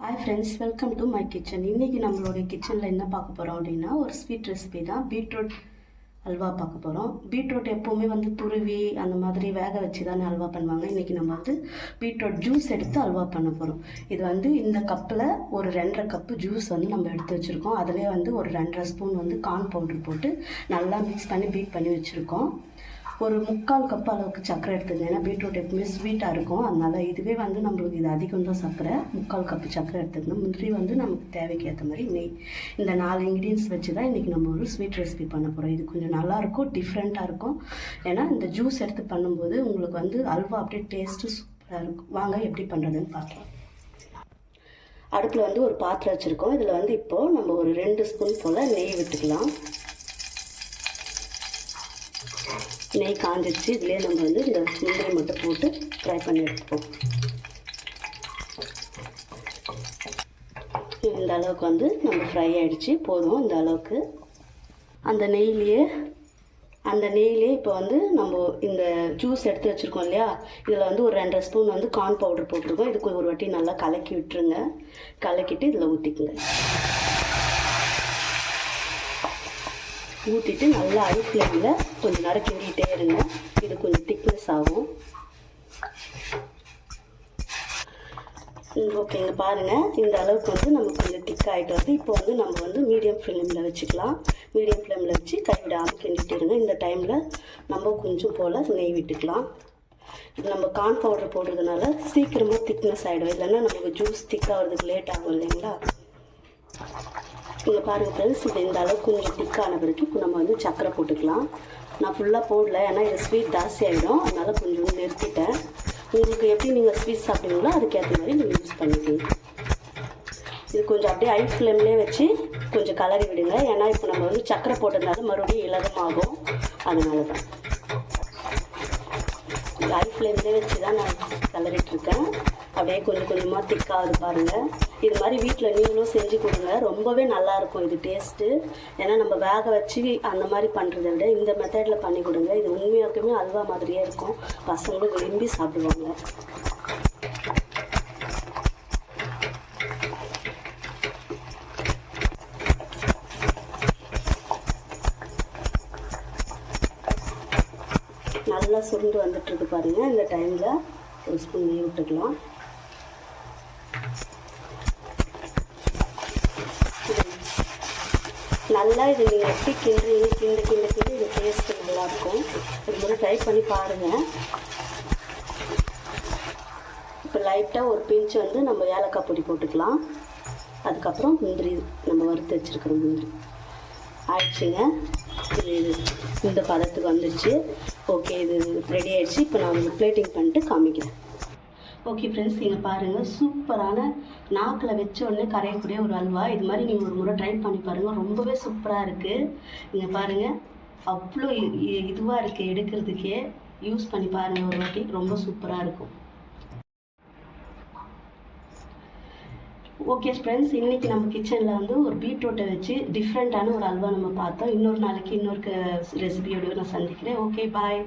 Hi friends, welcome to my kitchen. இன்றைக்கி நம்மளுடைய கிச்சனில் என்ன பார்க்க போகிறோம் அப்படின்னா, ஒரு ஸ்வீட் ரெசிபி தான். பீட்ரூட் அல்வா பார்க்க போகிறோம். பீட்ரூட் எப்போவுமே துருவி அந்த மாதிரி வேக வச்சு தானே அல்வா பண்ணுவாங்க. இன்றைக்கி நம்ம பீட்ரூட் ஜூஸ் எடுத்து அல்வா பண்ண போகிறோம். இது இந்த கப்பில் ஒரு 2.5 கப்பு ஜூஸ் நம்ம எடுத்து வச்சுருக்கோம். அதிலே ஒரு 2.5 ஸ்பூன் கார்ன் பவுடர் போட்டு நல்லா மிக்ஸ் பண்ணி பீட் பண்ணி வச்சுருக்கோம். ஒரு 3/4 கப் அளவுக்கு சர்க்கரை எடுத்துக்கங்க. ஏன்னா பீட்ரூட் எப்பவுமே ஸ்வீட்டாக இருக்கும். அதனால் இதுவே நம்மளுக்கு இது அதிகம் தான் சர்க்கரை. 3/4 கப்பு சர்க்கரை எடுத்துக்கணும். முந்திரி நமக்கு தேவைக்கு ஏற்ற மாதிரி நெய். இந்த 4 இன்க்ரீடியன்ஸ் வச்சு தான் இன்றைக்கி நம்ம ஒரு ஸ்வீட் ரெசிபி பண்ண போகிறோம். இது கொஞ்சம் நல்லாயிருக்கும், டிஃப்ரெண்ட்டாக இருக்கும். ஏன்னா இந்த ஜூஸ் எடுத்து பண்ணும்போது உங்களுக்கு அல்வா அப்படியே டேஸ்ட்டு சூப்பராக இருக்கும். வாங்க எப்படி பண்ணுறதுன்னு பார்க்கலாம். அடுப்பில் ஒரு பாத்திரம் வச்சுருக்கோம். இதில் இப்போது நம்ம ஒரு 2 ஸ்பூன் போல் நெய் விட்டுக்கலாம். நெய் காஞ்சிடுச்சு. இதிலே நம்ம இந்த முந்திரி மட்டும் போட்டு ஃப்ரை பண்ணி எடுத்துப்போம். இந்த அளவுக்கு நம்ம ஃப்ரை ஆகிடுச்சு. போதும் இந்த அளவுக்கு. அந்த நெய்லேயே இப்போ நம்ம இந்த ஜூஸ் எடுத்து வச்சுருக்கோம் இல்லையா, இதில் ஒரு 2.5 ஸ்பூன் கார்ன் பவுடர் போட்டிருக்கோம். இதுக்கு ஒரு வாட்டி நல்லா கலக்கி விட்டுருங்க. கலக்கிட்டு இதில் ஊற்றிக்குங்க. ஊற்றிட்டு நல்லா ஹை ஃப்ளேமில் கொஞ்சம் நேரம் கிண்டிகிட்டே இருங்க. இது கொஞ்சம் திக்னஸ் ஆகும். ஓகேங்க, பாருங்கள். இந்த அளவுக்கு நமக்கு கொஞ்சம் திக் ஆகிட்டு வருது. இப்போ நம்ம மீடியம் ஃப்ளேமில் வச்சுக்கலாம். மீடியம் ஃப்ளேமில் வச்சு கைவிடாமல் கிண்டிகிட்டு இருங்க. இந்த டைமில் நம்ம கொஞ்சம் போல் நெய் விட்டுக்கலாம். இது நம்ம கார்ன் பவுடர் போடுறதுனால சீக்கிரமாக திக்னஸ் ஆகிடும். இல்லைன்னா நமக்கு ஜூஸ் திக்காகிறதுக்கு லேட் ஆகும் இல்லைங்களா. இங்கே பாருங்கள் ஃப்ரெண்ட்ஸ், இது இந்த அளவுக்கு கொஞ்சம் திக்கான பிறகு இப்போ நம்ம சர்க்கரை போட்டுக்கலாம். நான் ஃபுல்லாக போடல, ஏன்னா இது ஸ்வீட் ஜாஸ்தி ஆகிடும். அதனால் கொஞ்சம் நிறுத்திட்டேன். உங்களுக்கு எப்படி நீங்கள் ஸ்வீட் சாப்பிடுவீங்களோ அதுக்கேற்ற மாதிரி நீங்கள் யூஸ் பண்ணிக்கலாம். இது கொஞ்சம் அப்படியே ஹை ஃப்ளேம்லேயே வச்சு கொஞ்சம் கலரி விடுங்க. ஏன்னா இப்போ நம்ம சர்க்கரை போட்டதுனால மறுபடியும் இலகமாகும். அதனால தான் ஹை ஃப்ளேம்லேயே வச்சு தான் நான் கலரிட்டுருக்கேன். அப்படியே கொஞ்சம் கொஞ்சமாக திக்காகுது பாருங்கள். இது மாதிரி வீட்டில் நீங்களும் செஞ்சு கொடுங்க. ரொம்பவே நல்லாயிருக்கும் இது டேஸ்ட்டு. ஏன்னா நம்ம வேக வச்சு அந்த மாதிரி பண்ணுறத விட இந்த மெத்தடில் பண்ணி கொடுங்க. இது உண்மையாக்குமே அல்வா மாதிரியே இருக்கும். பசங்களும் விரும்பி சாப்பிடுவாங்க. நல்லா சுருண்டு வந்துட்டுருக்கு பாருங்கள். இந்த டைமில் ஒரு ஸ்பூன் நெய் விட்டுக்கலாம். நல்லா இது நீங்கள் எப்படி கிண்டு இது டேஸ்ட்டு நல்லாயிருக்கும். ஒரு முறை ட்ரை பண்ணி பாருங்கள். இப்போ லைட்டாக ஒரு பிஞ்ச் நம்ம ஏலக்காய் பொடி போட்டுக்கலாம். அதுக்கப்புறம் முந்திரி நம்ம வறுத்து வச்சுருக்கிற முந்திரி ஆயிடுச்சுங்க. இது இந்த பதத்துக்கு வந்துடுச்சு. ஓகே, இது ரெடி ஆகிடுச்சு. இப்போ நான் பிளேட்டிங் பண்ணிட்டு காமிக்கிறேன். ஓகே ஃப்ரெண்ட்ஸ், இங்கே பாருங்கள், சூப்பரான நாக்கில் வச்ச உடனே கரையக்கூடிய ஒரு அல்வா. இது மாதிரி நீங்கள் ஒரு முறை ட்ரை பண்ணி பாருங்கள். ரொம்பவே சூப்பராக இருக்குது. இங்கே பாருங்கள், அவ்வளோ இதுவாக இருக்குது எடுக்கிறதுக்கே. யூஸ் பண்ணி பாருங்கள் ஒரு வாட்டி. ரொம்ப சூப்பராக இருக்கும். ஓகே ஃப்ரெண்ட்ஸ், இன்றைக்கி நம்ம கிச்சனில் ஒரு பீட்ரூட்டை வச்சு டிஃப்ரெண்ட்டான ஒரு அல்வா நம்ம பார்த்தோம். இன்னொரு நாளைக்கு இன்னொரு ரெசிபியோடு நான் சந்திக்கிறேன். ஓகே, பாய்.